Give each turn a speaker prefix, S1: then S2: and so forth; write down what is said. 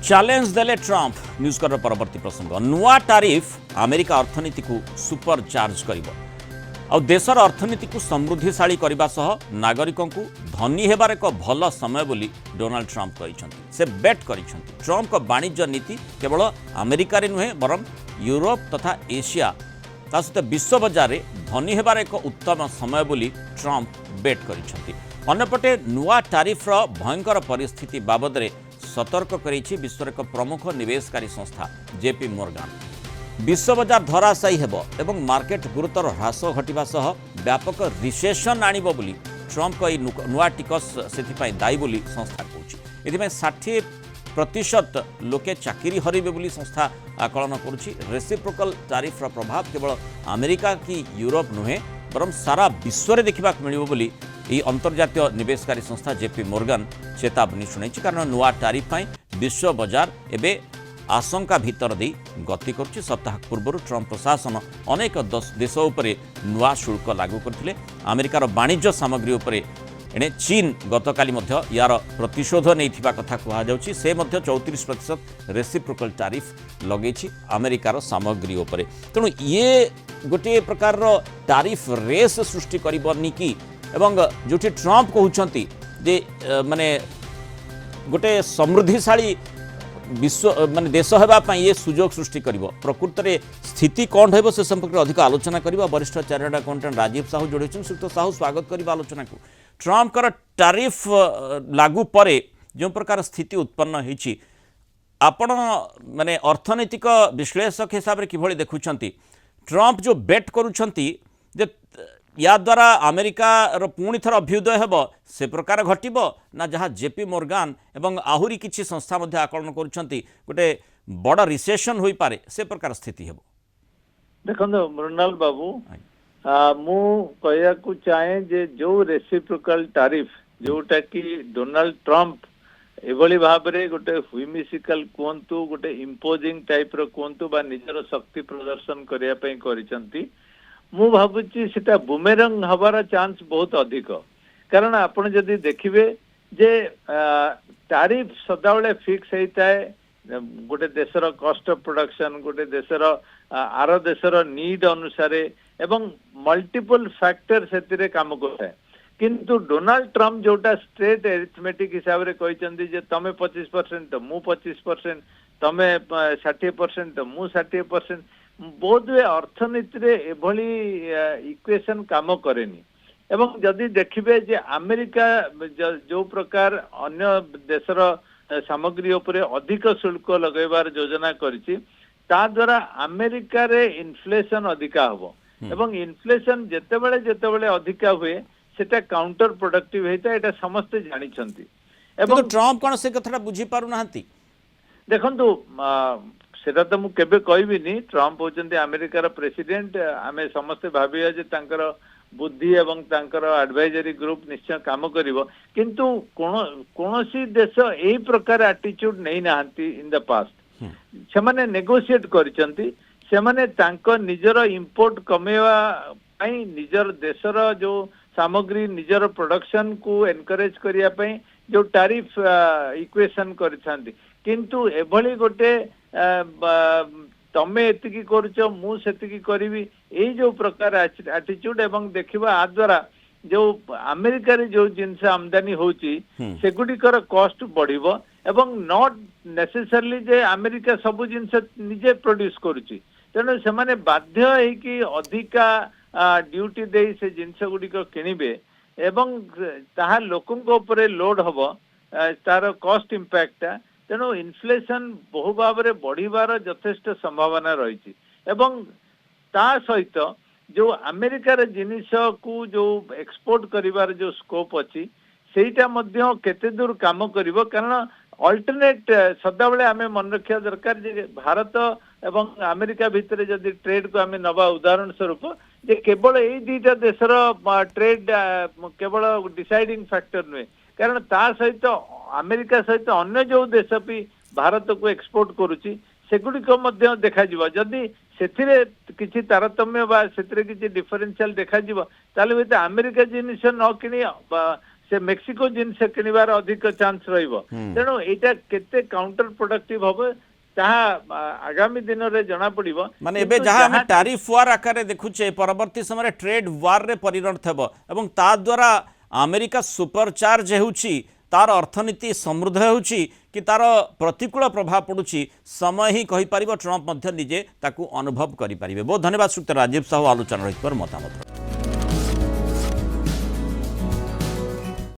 S1: Challenge देले Trump news कर परवर्ती प्रसंग नुआ टारिफ अमेरिका अर्थनीति को सुपर चार्ज करिवो आ देशर अर्थनीति को समृद्धिशाली करने सह नागरिकों को धनी हेबार एक भल समय बोली डोनाल्ड ट्रंप कहते से बेट करिसेंति। ट्रंप का वाणिज्य नीति केवल अमेरिका रे नुहे बरं यूरोप तथा एशिया ता सहित विश्व बजार में धनी हेबार एक उत्तम समय बोली ट्रंप बेट करिसेंति। अन्यपटे नुआ टारिफ भयंकर परिस्थिति बाबद रे सतर्क करिछि विश्वर एक प्रमुख निवेशकारी संस्था जेपी मोर्गान। विश्व बजार धराशायी हेब एवं मार्केट गुरुतर ह्रास घटिबा सह व्यापक रिसेशन आनिब बोली ट्रंप को नुआ टिकस से दायी बोली संस्था कहछि। एथिमे 60% लोके चाकरी हरिबे बोली संस्था आकलन करुछि। रेसिप्रोकल टारिफर प्रभाव केवल अमेरिका कि यूरोप नुहे बरं सारा विश्व में देखा मिलिबो बोली यह अंतर्जातीय निवेशकारी संस्था जेपी मोर्गान चेतावनी शुणाई। कारण नुआ टारिफ विश्व बजार एवं आशंका भितर दे गति कर। सप्ताह पूर्व ट्रंप प्रशासन अनेक देश उपरे नुआ शुल्क लागू करथिले। अमेरिकार वाणिज्य सामग्री उपरे एणे चीन गतकाली यार प्रतिशोध नहीं कथा कहुच्छी। से 34% रेसिप्रोकल टारिफ लगे अमेरिकार सामग्री उपरे। तेणु ये गोटे प्रकार टारिफ रेस सृष्टि करबनी कि एवं जो ट्रंप कहते जे माने गोटे समृद्धिशाली विश्व माने देश होगापी ये सुजोग सृष्टि कर प्रकृत में स्थिति कौन हो से संपर्क में अधिक आलोचना करवा वरिष्ठ चार्टर्ड अकाउंटेंट राजीव साहू जोड़ी। श्रीयुक्त साहू स्वागत करवा आलोचना को। ट्रंप कर टारिफ लागू परे जो प्रकार स्थिति उत्पन्न होती आपण माने अर्थनैतिक विश्लेषक हिसाब से किभली देखुंत ट्रंप जो बेट करुंच या द्वारा अमेरिका पुणी थर अभ्युदय हेब से प्रकार घटिब ना जहाँ जेपी मोर्गान एवं आहुरी किछि संस्था मध्य आकलन करुछंती गोटे बड़ रिसेशन होई पारे से प्रकार स्थिति हेब।
S2: देखो मृणाल बाबू मु कहया को चाहे जे जो रेसिप्रोकल टारिफ जोटा कि डोनाल्ड ट्रंप एभली भाव में गोटे हुइमिसिकल कहतु गोटे इम्पोजिंग टाइप रो कहतु बा निजर शक्ति प्रदर्शन करिया पई करिसंती मु भावुची सेटा बुमेरंग हबार चांस बहुत अधिक। कारण आपण जदि देखिबे जे टारिफ सदाबले फिक्स होता है गोटे देशर कॉस्ट ऑफ प्रोडक्शन गोटे देशर आर देशर नीड अनुसार एवं मल्टीपल फैक्टर से काम करता है। किंतु डोनाल्ड ट्रंप जोटा स्ट्रेट एरिथमेटिक हिसाब से कहते जे तमे 25% तो मु 25% तमे 60% तो मु 60% बोध वे अर्थनीति रे एभली इक्वेशन काम करेनी। एवं जदि देखिबे जे अमेरिका जो प्रकार अन्य देशर सामग्री उपरे अधिक शुल्क लगेबार योजना करिछि ता द्वारा अमेरिका रे इन्फ्लेशन अधिका हबो एवं इन्फ्लेशन जेतेबेले अधिका हुए सेटा काउंटर प्रोडक्टिव हेता एटा समस्त जानि छंती।
S1: एवं ट्रंप कोन से कथरा बुझी पारु नाहंती।
S2: देखंतु सेटा तो मु केबे कहबिनी ट्रंप होचंती अमेरिकार प्रेसिडेंट आमे समस्त भाबिया जे तांकर बुद्धि एवं तांकर एडवाइजरी ग्रुप निश्चय काम करिवो। किंतु कोनोसी देश एही प्रकार एटीट्यूड नहीं नाहंती इन द पास्ट। से माने नेगोशिएट करिसंती से माने तांको निजर इंपोर्ट कमेवा पई निजर देशर जो सामग्री निजर प्रोडक्शन को एनकरेज करिया पई जो टारिफ इक्वेशन करिसंती। किंतु एभली गोटे तमे एतिकी करुच मु सेतिकी करिवि एई जो प्रकार एटीट्यूड एवं देखिबा आ द्वारा जो अमेरिका रे जो जिनस आमदानी होची सेगुडिकर कॉस्ट बढ़िबो एवं नॉट नेसेसरली जे अमेरिका सब जिनस निजे प्रोड्यूस करूची। तेणु से माने बाध्य है कि अधिका ड्यूटी दे से जिनस गुडिक किनिबे एवं ताहा लोकंक ऊपर लोड हबो तार कॉस्ट इंपैक्ट। तेणु इन्फ्लेशन बहु भाव में बढ़िबार यथेष्ट संभावना रही एवं ता सहित जो अमेरिकार जिनिस को जो एक्सपोर्ट करिवार जो स्कोप अच्छी सेटा मध्य केते दूर काम करिवो। कारण अल्टरनेट सदाबले आमे मन रखिया दरकार जे भारत एवं अमेरिका भितर जदि ट्रेड को आमे नवा उदाहरण स्वरूप जे केवल एई दुईटा देशर ट्रेड केवल डिसाइडिंग फैक्टर नुहे। कारण ता सहित अमेरिका सहित अन्य जो देश भी भारत को एक्सपोर्ट करुच्ची सेगुड़िक देखा जदि से किसी तारतम्य किसी डिफरेन्शियल देखा ताले अमेरिका जिनिस न कि से मेक्सिको जिनस किणवार अधिक चांस रहिबो तेणु एटा केते काउंटर प्रोडक्टिव हबो ताहा आगामी दिन रे जना पड़िबो
S1: माने एबे जहाँ हम टैरिफ वार आकार देखुचे परवर्ती समय ट्रेड वार रे परिणत हेबो एवं ता द्वारा अमेरिका सुपर चार्ज हेउची तार अर्थनीति समृद्ध होउची कि तार प्रतिकूल प्रभाव पड़ुची समय ही कहि परिबो ट्रम्प मध्य निजे ताकू अनुभव करि परिबे। बहुत धन्यवाद श्रीयुक्त राजीव साहू आलोचना रहित पर मतामत।